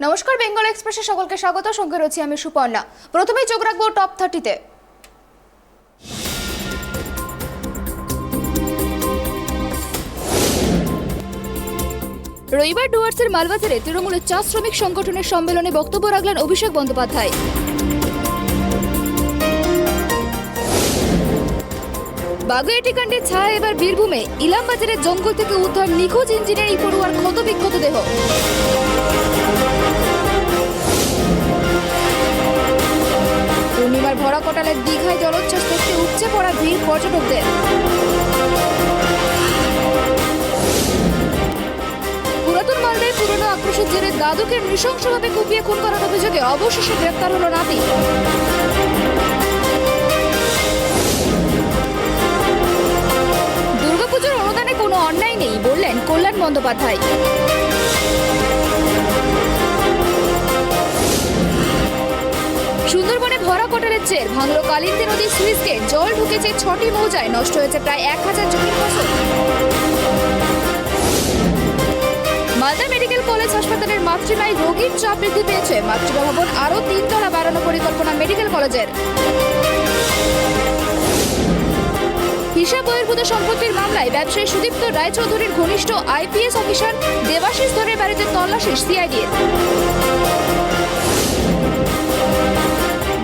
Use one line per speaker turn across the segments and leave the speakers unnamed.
নমস্কার, বেঙ্গল এক্সপ্রেসে সকলকে স্বাগত। সঙ্গে রয়েছি আমি সুপর্ণা। প্রথমেই চোখ রাখবো টপ 30-তে। রবিবার ডুয়ার্সের মালবাজারে তৃণমূলের চা শ্রমিক সংগঠনের সম্মেলনে বক্তব্য রাখলেন অভিষেক বন্দ্যোপাধ্যায়। বাগুইআটিকাণ্ডের ছায়া এবার বীরভূমে। ইলামবাজারের জঙ্গল থেকে উদ্ধার নিখোঁজ ইঞ্জিনিয়ারিং পড়ুয়ার ক্ষতবিক্ষত দেহ। পূর্ণিমার ভরা কটালের দীঘায় জলোচ্ছ্বাস দেখতে উপচে পড়া ভিড় পর্যটকদের। পুরাতন মালদায় পুরনো আক্রোশের জেরে দাদুকে নৃশংসভাবে কুপিয়ে খুন করার অভিযোগে অবশেষে গ্রেপ্তার হল নাতি। দুর্গাপুজোর অনুদানে কোনো অন্যায় নেই বললেন কল্যাণ বন্দ্যোপাধ্যায়। সুন্দরবনে ভরা কটালের জের, ভাঙল কালিন্দী নদীর সুইচ গেট, জল ঢুকেছে 6টি মৌজায়, নষ্ট হয়েছে প্রায় 1000 জমির ফসল। মালদা মেডিকেল কলেজ হাসপাতালের মাতৃমায় রোগীর চাপ বৃদ্ধি পেয়েছে। মাতৃমা ভবন আরও 3 তলা বাড়ানো পরিকল্পনা মেডিকেল কলেজের। হিসাব বহির্ভূত সম্পত্তির মামলায় ব্যবসায়ী সুদীপ্ত রায়চৌধুরীর ঘনিষ্ঠ আইপিএস অফিসার দেবাশিস ধরের বাড়িতে তল্লাশি সিআইডির।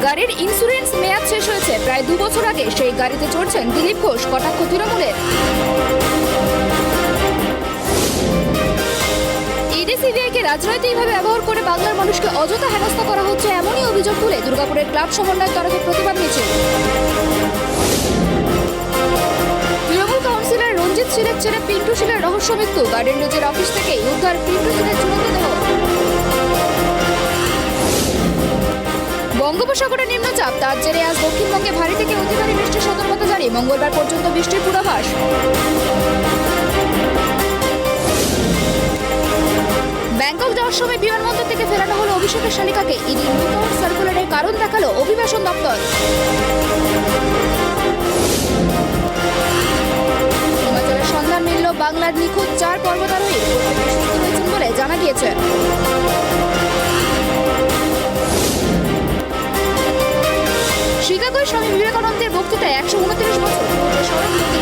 গাড়ির ইন্স্যুরেন্স মেয়াদ শেষ হয়েছে। প্রায় 2 বছর আগে সেই গাড়িতে চড়ছেন দিলীপ ঘোষ, কটাক্ষ তৃণমূলের। ইডি সিবিআইকে রাজনৈতিকভাবে ব্যবহার করে বাংলার মানুষকে অযথা হেনস্থা করা হচ্ছে, এমনই অভিযোগ তুলে দুর্গাপুরের ক্লাব সমন্বয়ের তরফে প্রতিবাদ মিছিল। তৃণমূল কাউন্সিলর রঞ্জিত শীলের ছেলে পিন্টু শীলের রহস্য মৃত্যু। গার্ডেন নিউজের অফিস থেকেই উদ্ধার পিন্টু শীলের ঝুলন্ত দেহ। বঙ্গোপসাগরে নিম্নচাপ, তার জেরে আজ দক্ষিণবঙ্গে ভারী থেকে অতি ভারী বৃষ্টির সতর্কতা জারি। মঙ্গলবার পর্যন্ত বৃষ্টির পূর্বাভাস। ব্যাংকক যাওয়ার সময় বিমানবন্দর থেকে ফেরানো হলো অভিষেকের শালিকাকে। ইডি লুকআউট সার্কুলারের কারণ দেখালো অভিবাসন দপ্তর। হিমাচলের সন্ধান মিলল বাংলার নিখোঁজ 4 পর্বতারোহী। সুস্থ রয়েছেন বলে জানা গিয়েছে। শিকাগোয় স্বামী বিবেকানন্দের বক্তৃতায় 129 বছর স্মরণ মোদী।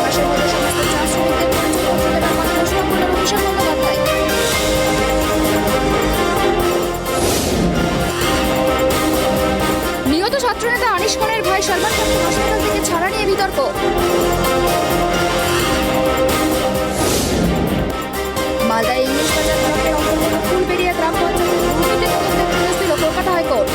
মাসের মধ্যে সমস্ত চা শ্রমিকদের পরিচয় পত্র দেওয়ার কথা ঘোষণা করলেন অভিষেক বন্দ্যোপাধ্যায়। নিহত ছাত্রনেতা আনিস খানের ভাই সলমান খানকে হাসপাতাল থেকে ছাড়া নিয়ে বিতর্ক। মালদা ইংলিশ বাজার ব্লকের অন্তর্গত ফুলবেড়িয়া গ্রাম পঞ্চায়েতের দুর্নীতি তদন্তের নির্দেশ দিল কলকাতা হাইকোর্ট।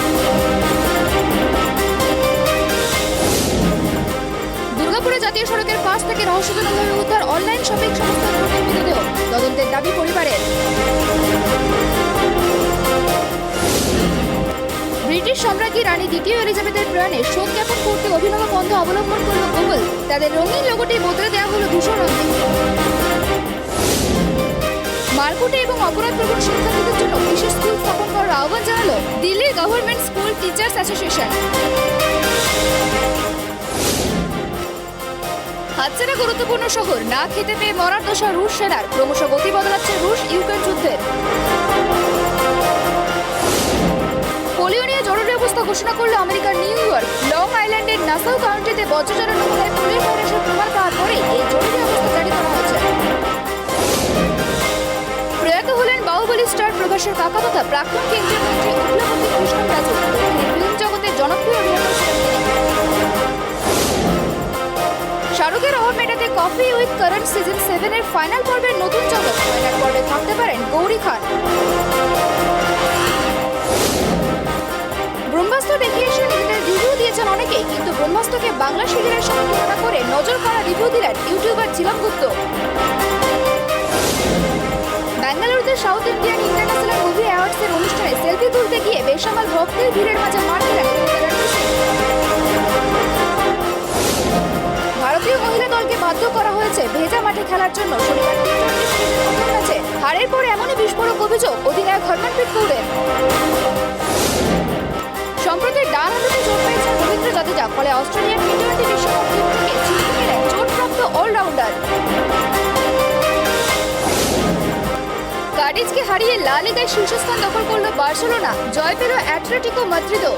দুর্গাপুরে জাতীয় সড়কের পাশ থেকে রহস্যজনকভাবে উদ্ধার অনলাইন শপিং সংস্থার কর্মীর মৃতদেহ। তদন্তের দাবি পরিবারের। ব্রিটিশ সম্রাজ্ঞী রানী দ্বিতীয় এলিজাবেথের প্রয়াণে শোক জ্ঞাপন করতে অভিনব পন্থা অবলম্বন করল গুগল। তাদের রঙিন লোগোটি বদলে দেওয়া হলো ধূসর রঙে। মারকুটে এবং অপরাধপ্রবণ শিক্ষার্থীদের জন্য বিশেষ স্কুল স্থাপন করার আহ্বান জানালো দিল্লির গভর্নমেন্ট স্কুল টিচার্স অ্যাসোসিয়েশন। হাতছাড়া গুরুত্বপূর্ণ শহর, না খেতে পেয়ে মরার দশা রুশ সেনার। ক্রমশ গতি বদলাচ্ছে রুশ ইউক্রেন যুদ্ধের। পোলিও নিয়ে জরুরি অবস্থা ঘোষণা করল আমেরিকার নিউ ইয়র্ক। লং আইল্যান্ডের নাসাউ কাউন্টিতে বজ্রচারণ নমুনায় পোলিও ভাইরাসের প্রমাণ পাওয়ার পরেই এই জরুরি অবস্থা জারি করা হয়েছে। প্রয়াত হলেন বাহুবলী স্টার প্রভাসের কাকা তথা প্রাক্তন কেন্দ্রীয় মন্ত্রী উল্লাপতি কৃষ্ণ রাজু। ফিল্ম জগতের জনপ্রিয় অভিনেতা ছিলেন তিনি। শাহরুখের অভাব মেটাতে কফি উইথ করণ সিজন 7 এর ফাইনাল পর্বের নতুন জগৎ। ফাইনাল পর্বে থাকতে পারেন গৌরী খান। ব্রহ্মাস্ত্র দেখে এসে নিজেদের রিভিউ দিয়েছেন অনেকেই, কিন্তু ব্রহ্মাস্ত্রকে বাংলা সিরিয়ালের সঙ্গে তুলনা করে নজর কাড়া রিভিউ দিলেন ইউটিউবার ঝিলম গুপ্ত। বেঙ্গালুরুতে সাউথ ইন্ডিয়ান ইন্টারন্যাশনাল মুভি অ্যাওয়ার্ডসের অনুষ্ঠানে সেলফি তুলতে গিয়ে বেসামাল ভক্তের ভিড়ের মাঝে মার দিলেন ভারতীয় মহিলা দলকে বাধ্য করা হয়েছে ভেজা মাঠে খেলার জন্য। শনিবার টি-20 সিরিজের প্রথম ম্যাচে হারের পরে এমনই বিস্ফোরক অভিযোগ অধিনায়ক হরমনপ্রীত কৌরের। সম্প্রতি ডান হাতে চোট পেয়েছেন রবীন্দ্র জাদেজা, ফলে অস্ট্রেলিয়ার টি-20 বিশ্বকাপ টিম থেকে ছিটকে গেলেন চোটপ্রাপ্ত অলরাউন্ডার। কাডিজকে হারিয়ে লা লিগায় শীর্ষস্থান দখল করলো বার্সেলোনা, জয় পেল অ্যাটলেটিকো মাদ্রিদও।